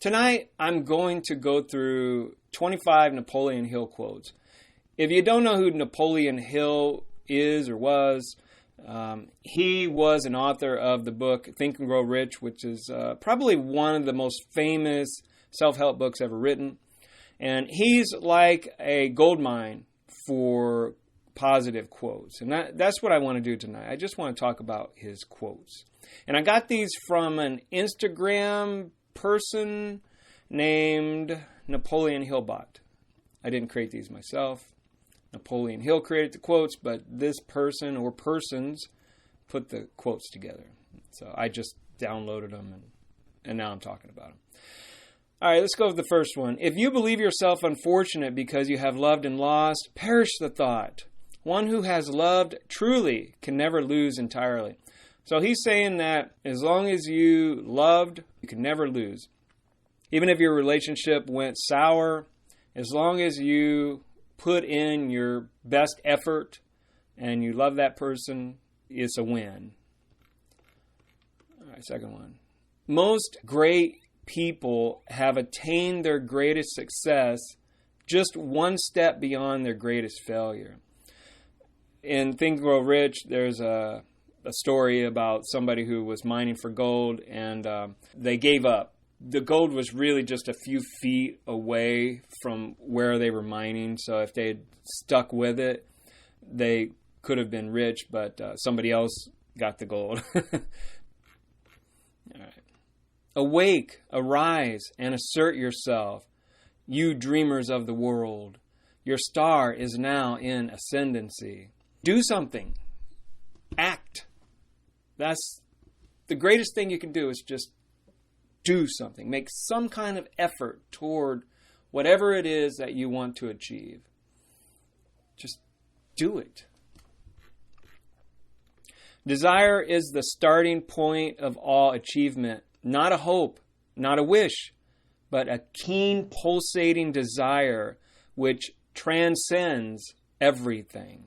Tonight, I'm going to go through 25 Napoleon Hill quotes. If you don't know who Napoleon Hill is or was, he was an author of the book Think and Grow Rich, which is probably one of the most famous self-help books ever written. And he's like a gold mine for positive quotes. And that's what I want to do tonight. I just want to talk about his quotes. And I got these from an Instagram person named Napoleon Hillbot. I didn't create these myself. Napoleon Hill created the quotes, but this person or persons put the quotes together. So I just downloaded them and now I'm talking about them. All right, let's go with the first one. If you believe yourself unfortunate because you have loved and lost, perish the thought. One who has loved truly can never lose entirely. So he's saying that as long as you loved, you can never lose. Even if your relationship went sour, as long as you put in your best effort and you love that person, it's a win. All right, second one. Most great people have attained their greatest success just one step beyond their greatest failure. In Think and Grow Rich, there's a story about somebody who was mining for gold and they gave up. The gold was really just a few feet away from where they were mining, so if they had stuck with it, they could have been rich, but somebody else got the gold. All right. Awake, arise, and assert yourself, you dreamers of the world. Your star is now in ascendancy. Do something. Act. That's the greatest thing you can do is just do something. Make some kind of effort toward whatever it is that you want to achieve. Just do it. Desire is the starting point of all achievement. Not a hope, not a wish, but a keen pulsating desire which transcends everything.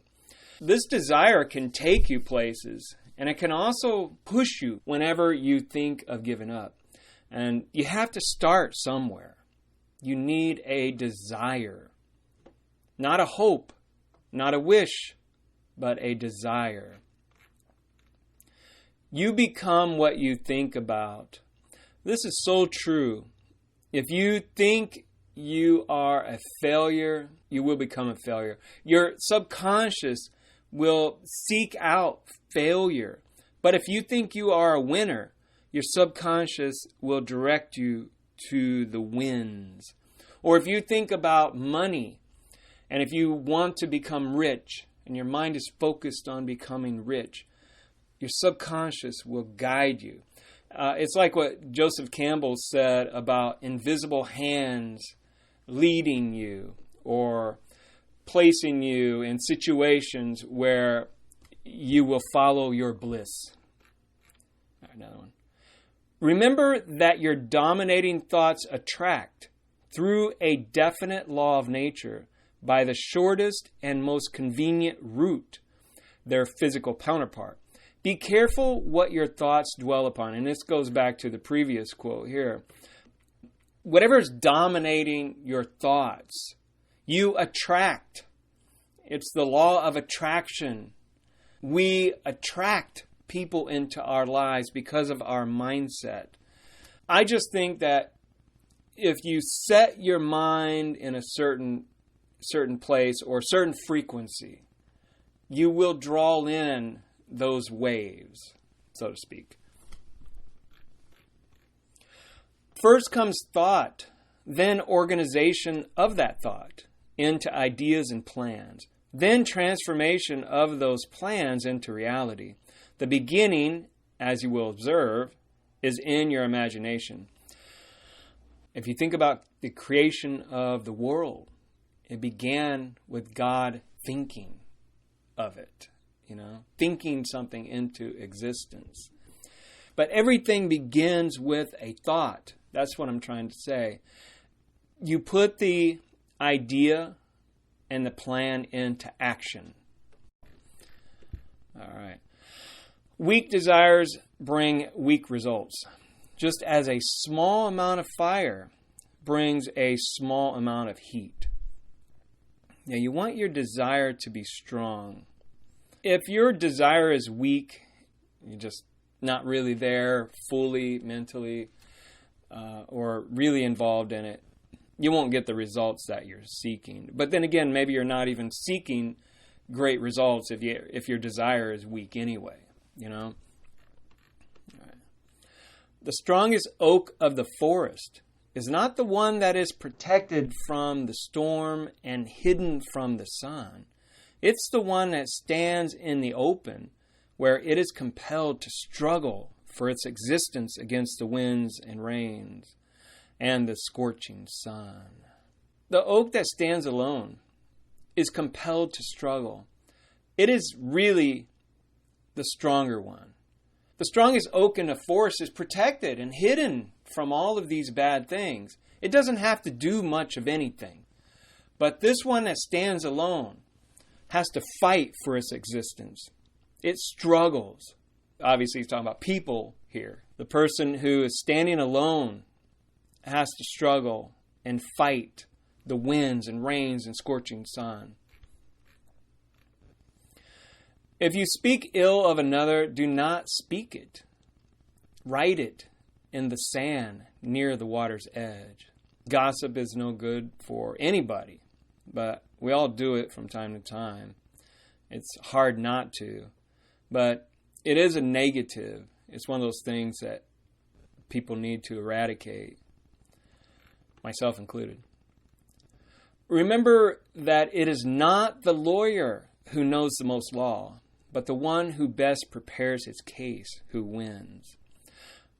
This desire can take you places, and it can also push you whenever you think of giving up. And you have to start somewhere. You need a desire. Not a hope, not a wish, but a desire. You become what you think about. This is so true. If you think you are a failure, you will become a failure. Your subconscious will seek out failure. But if you think you are a winner, your subconscious will direct you to the wins. Or if you think about money, and if you want to become rich, and your mind is focused on becoming rich, your subconscious will guide you. It's like what Joseph Campbell said about invisible hands leading you or placing you in situations where you will follow your bliss. All right, another one. Remember that your dominating thoughts attract through a definite law of nature by the shortest and most convenient route their physical counterpart. Be careful what your thoughts dwell upon. And this goes back to the previous quote here. Whatever is dominating your thoughts, you attract. It's the law of attraction. We attract people into our lives because of our mindset. I just think that if you set your mind in a certain place or certain frequency, you will draw in those waves, so to speak. First comes thought, then organization of that thought into ideas and plans, then transformation of those plans into reality. The beginning, as you will observe, is in your imagination. If you think about the creation of the world, it began with God thinking of it, thinking something into existence. But everything begins with a thought. That's what I'm trying to say. You put the idea and the plan into action. All right. Weak desires bring weak results. just as a small amount of fire brings a small amount of heat. Now, you want your desire to be strong. If your desire is weak, you're just not really there fully, mentally, or really involved in it, you won't get the results that you're seeking. But then again, maybe you're not even seeking great results if your desire is weak anyway, you know? All right. The strongest oak of the forest is not the one that is protected from the storm and hidden from the sun. It's the one that stands in the open, where it is compelled to struggle for its existence against the winds and rains and the scorching sun. The oak that stands alone is compelled to struggle. It is really the stronger one. The strongest oak in the forest is protected and hidden from all of these bad things. It doesn't have to do much of anything. But this one that stands alone has to fight for its existence. It struggles. Obviously, he's talking about people here. The person who is standing alone has to struggle and fight the winds and rains and scorching sun. If you speak ill of another, do not speak it. Write it in the sand near the water's edge. Gossip is no good for anybody, but we all do it from time to time. It's hard not to, but it is a negative. It's one of those things that people need to eradicate, myself included. Remember that it is not the lawyer who knows the most law, but the one who best prepares his case who wins.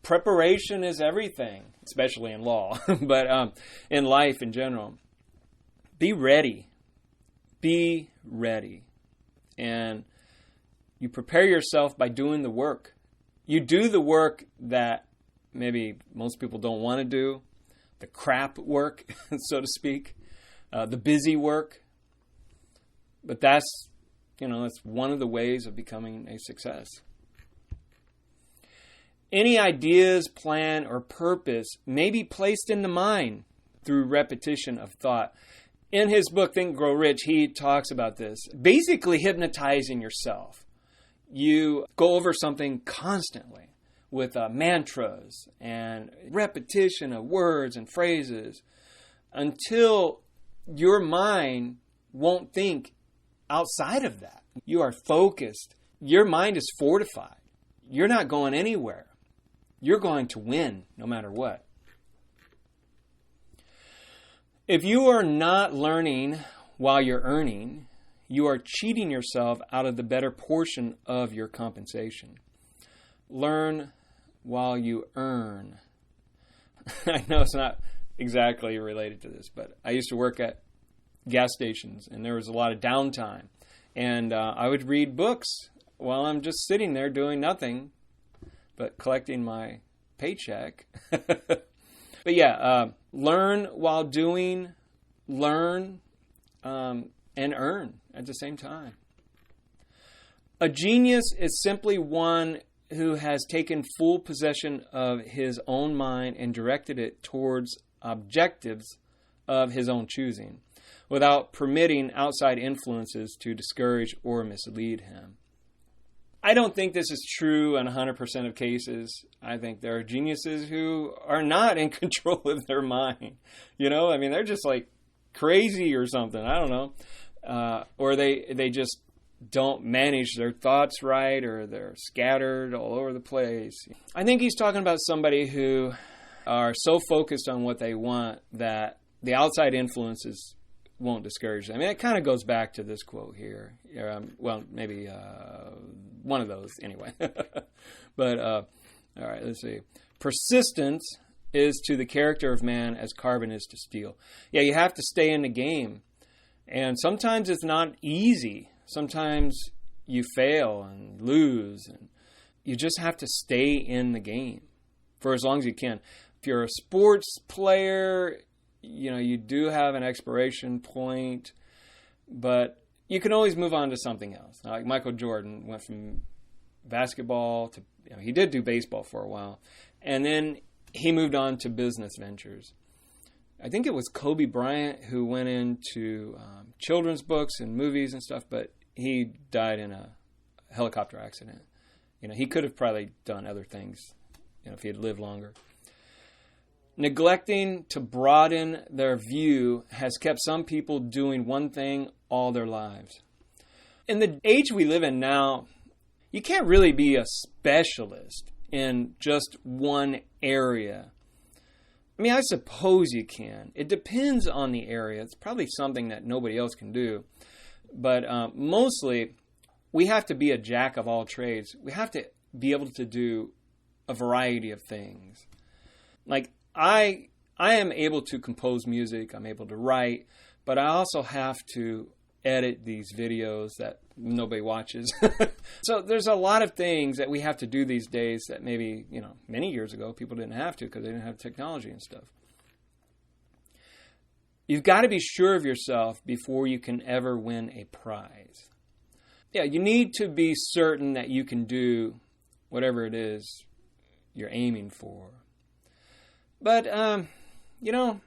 Preparation is everything, especially in law, but in life in general. Be ready. Be ready. And you prepare yourself by doing the work. You do the work that maybe most people don't want to do, the crap work, so to speak, the busy work. But that's one of the ways of becoming a success. Any ideas, plan, or purpose may be placed in the mind through repetition of thought. In his book, Think and Grow Rich, he talks about this. Basically hypnotizing yourself. You go over something constantly with mantras and repetition of words and phrases until your mind won't think outside of that. You are focused. Your mind is fortified. You're not going anywhere. You're going to win no matter what. If you are not learning while you're earning, you are cheating yourself out of the better portion of your compensation. Learn while you earn. I know it's not exactly related to this, but I used to work at gas stations, and there was a lot of downtime. And I would read books while I'm just sitting there doing nothing but collecting my paycheck. But yeah, learn while doing, learn, and earn at the same time. A genius is simply one who has taken full possession of his own mind and directed it towards objectives of his own choosing, without permitting outside influences to discourage or mislead him. I don't think this is true in 100% of cases. I think there are geniuses who are not in control of their mind. They're just like crazy or something. I don't know. Or they just don't manage their thoughts right, or they're scattered all over the place. I think he's talking about somebody who are so focused on what they want that the outside influences won't discourage them. It kind of goes back to this quote here. Maybe one of those anyway. But, all right, let's see. Persistence is to the character of man as carbon is to steel. Yeah, you have to stay in the game. And sometimes it's not easy. Sometimes you fail and lose. And you just have to stay in the game for as long as you can. If you're a sports player, you do have an expiration point, but you can always move on to something else. Like Michael Jordan went from basketball to, he did do baseball for a while, and then he moved on to business ventures. I think it was Kobe Bryant who went into children's books and movies and stuff, but he died in a helicopter accident. He could have probably done other things, if he had lived longer. Neglecting to broaden their view has kept some people doing one thing all their lives. In the age we live in now, you can't really be a specialist in just one area. I suppose you can. It depends on the area. It's probably something that nobody else can do. But mostly, we have to be a jack of all trades. We have to be able to do a variety of things. Like, I am able to compose music. I'm able to write. But I also have to edit these videos that nobody watches. So there's a lot of things that we have to do these days that maybe, many years ago people didn't have to because they didn't have technology and stuff. You've got to be sure of yourself before you can ever win a prize. Yeah, you need to be certain that you can do whatever it is you're aiming for. But, you don't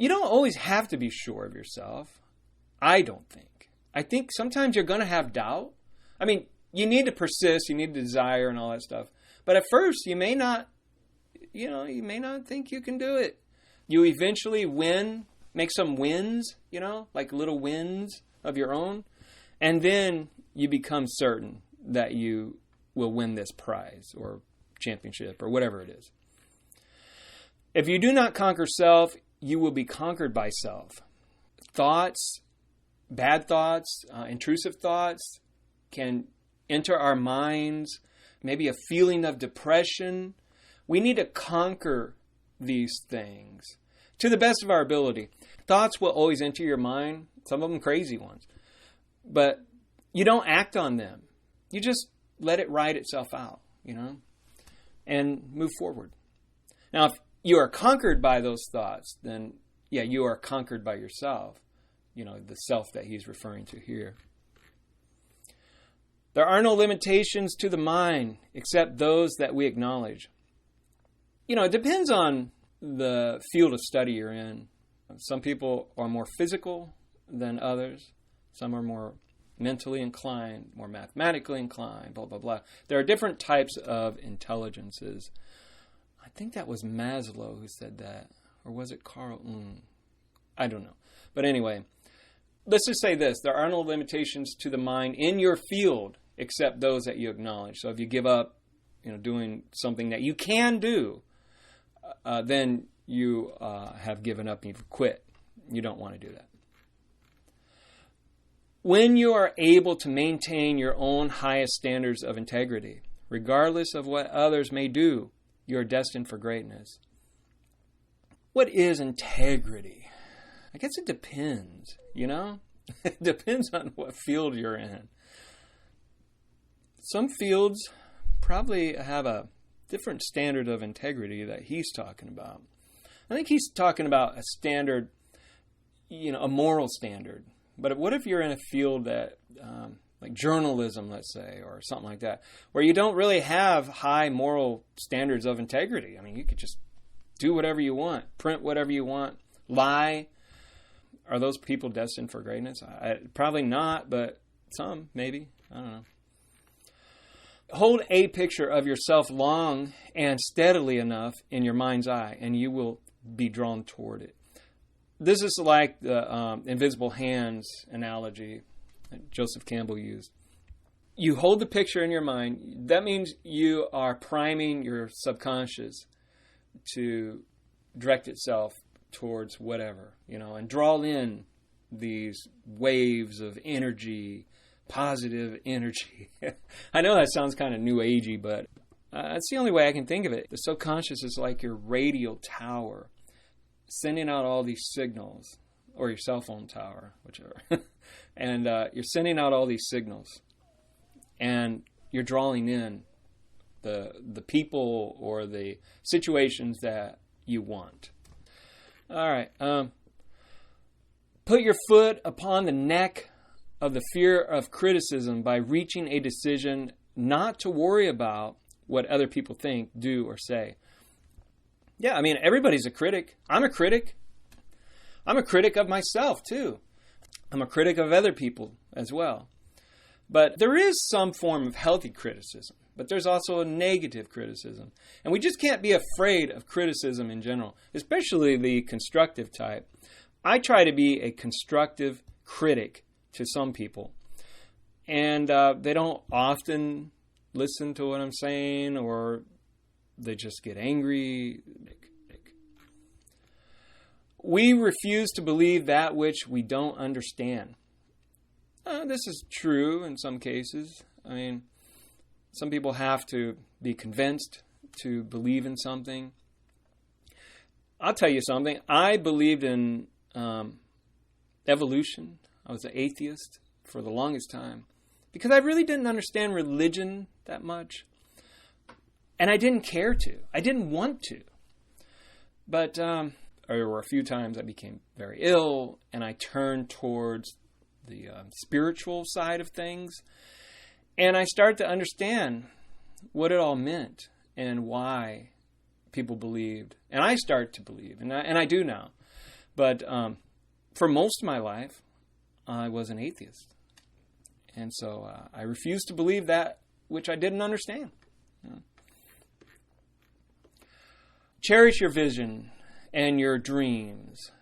always have to be sure of yourself. I don't think. I think sometimes you're going to have doubt. You need to persist, you need to desire and all that stuff. But at first, you may not think you can do it. You eventually win, make some wins, like little wins of your own. And then you become certain that you will win this prize or championship or whatever it is. If you do not conquer self, you will be conquered by self. Thoughts, bad thoughts, intrusive thoughts can enter our minds, maybe a feeling of depression. We need to conquer these things to the best of our ability. Thoughts will always enter your mind, some of them crazy ones, but you don't act on them. You just let it ride itself out, and move forward. Now, if you are conquered by those thoughts, then, you are conquered by yourself. The self that he's referring to here. There are no limitations to the mind except those that we acknowledge. It depends on the field of study you're in. Some people are more physical than others. Some are more mentally inclined, more mathematically inclined, blah, blah, blah. There are different types of intelligences. I think that was Maslow who said that. Or was it Carl Jung? I don't know. But anyway, let's just say this. There are no limitations to the mind in your field except those that you acknowledge. So if you give up, doing something that you can do, then you have given up and you've quit. You don't want to do that. When you are able to maintain your own highest standards of integrity, regardless of what others may do, you are destined for greatness. What is integrity? I guess it depends, It depends on what field you're in. Some fields probably have a different standard of integrity that he's talking about. I think he's talking about a standard, a moral standard. But what if you're in a field that, like journalism, let's say, or something like that, where you don't really have high moral standards of integrity? You could just do whatever you want, print whatever you want, lie. Are those people destined for greatness? Probably not, but some, maybe. I don't know. Hold a picture of yourself long and steadily enough in your mind's eye, and you will be drawn toward it. This is like the invisible hands analogy that Joseph Campbell used. You hold the picture in your mind. That means you are priming your subconscious to direct itself towards whatever, and draw in these waves of energy, positive energy. I know that sounds kind of new agey, but that's the only way I can think of it. The subconscious is like your radio tower, sending out all these signals, or your cell phone tower, whichever. And you're sending out all these signals, and you're drawing in the people or the situations that you want. All right. Put your foot upon the neck of the fear of criticism by reaching a decision not to worry about what other people think, do, or say. Yeah, I mean, everybody's a critic. I'm a critic. I'm a critic of myself, too. I'm a critic of other people as well. But there is some form of healthy criticism, but there's also a negative criticism. And we just can't be afraid of criticism in general, especially the constructive type. I try to be a constructive critic to some people. And they don't often listen to what I'm saying, or they just get angry. We refuse to believe that which we don't understand. This is true in some cases. I mean, some people have to be convinced to believe in something. I'll tell you something. I believed in evolution. I was an atheist for the longest time because I really didn't understand religion that much. And I didn't care to. I didn't want to. But there were a few times I became very ill, and I turned towards the spiritual side of things. And I started to understand what it all meant and why people believed. And I started to believe, and I do now. But for most of my life, I was an atheist. And so I refused to believe that which I didn't understand. You know. Cherish your vision and your dreams,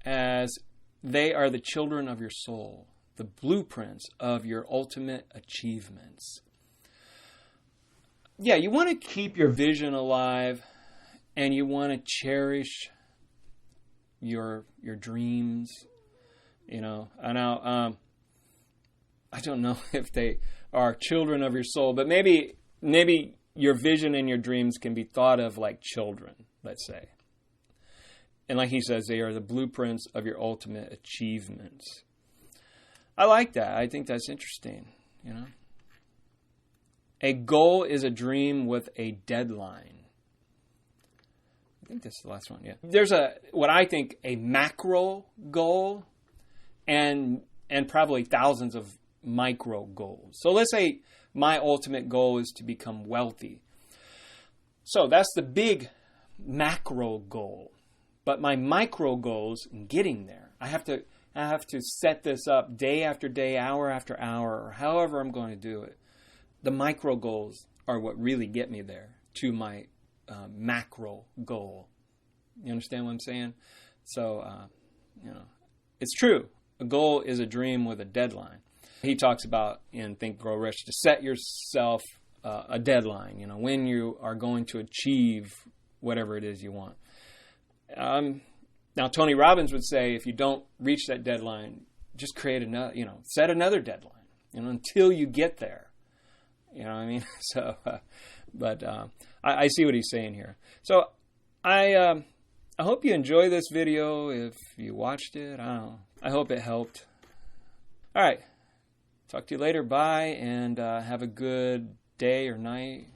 as they are the children of your soul, the blueprints of your ultimate achievements. Yeah, you want to keep your vision alive, and you want to cherish your dreams. You know, I know. I don't know if they are children of your soul, but maybe your vision and your dreams can be thought of like children, let's say. And like he says, they are the blueprints of your ultimate achievements. I like that. I think that's interesting, you know. A goal is a dream with a deadline. I think that's the last one, yeah. There's what I think a macro goal and probably thousands of micro goals. So let's say my ultimate goal is to become wealthy. So that's the big macro goal. But my micro goals in getting there, I have to set this up day after day, hour after hour, or however I'm going to do it. The micro goals are what really get me there to my macro goal. You understand what I'm saying? So, you know, it's true. A goal is a dream with a deadline. He talks about in Think, Grow Rich to set yourself a deadline, you know, when you are going to achieve whatever it is you want. Now, Tony Robbins would say if you don't reach that deadline, just create another, you know, set another deadline, you know, until you get there. You know what I mean? So, but I see what he's saying here. So I hope you enjoy this video. If you watched it, I don't know. I hope it helped. All right. Talk to you later. Bye, and have a good day or night.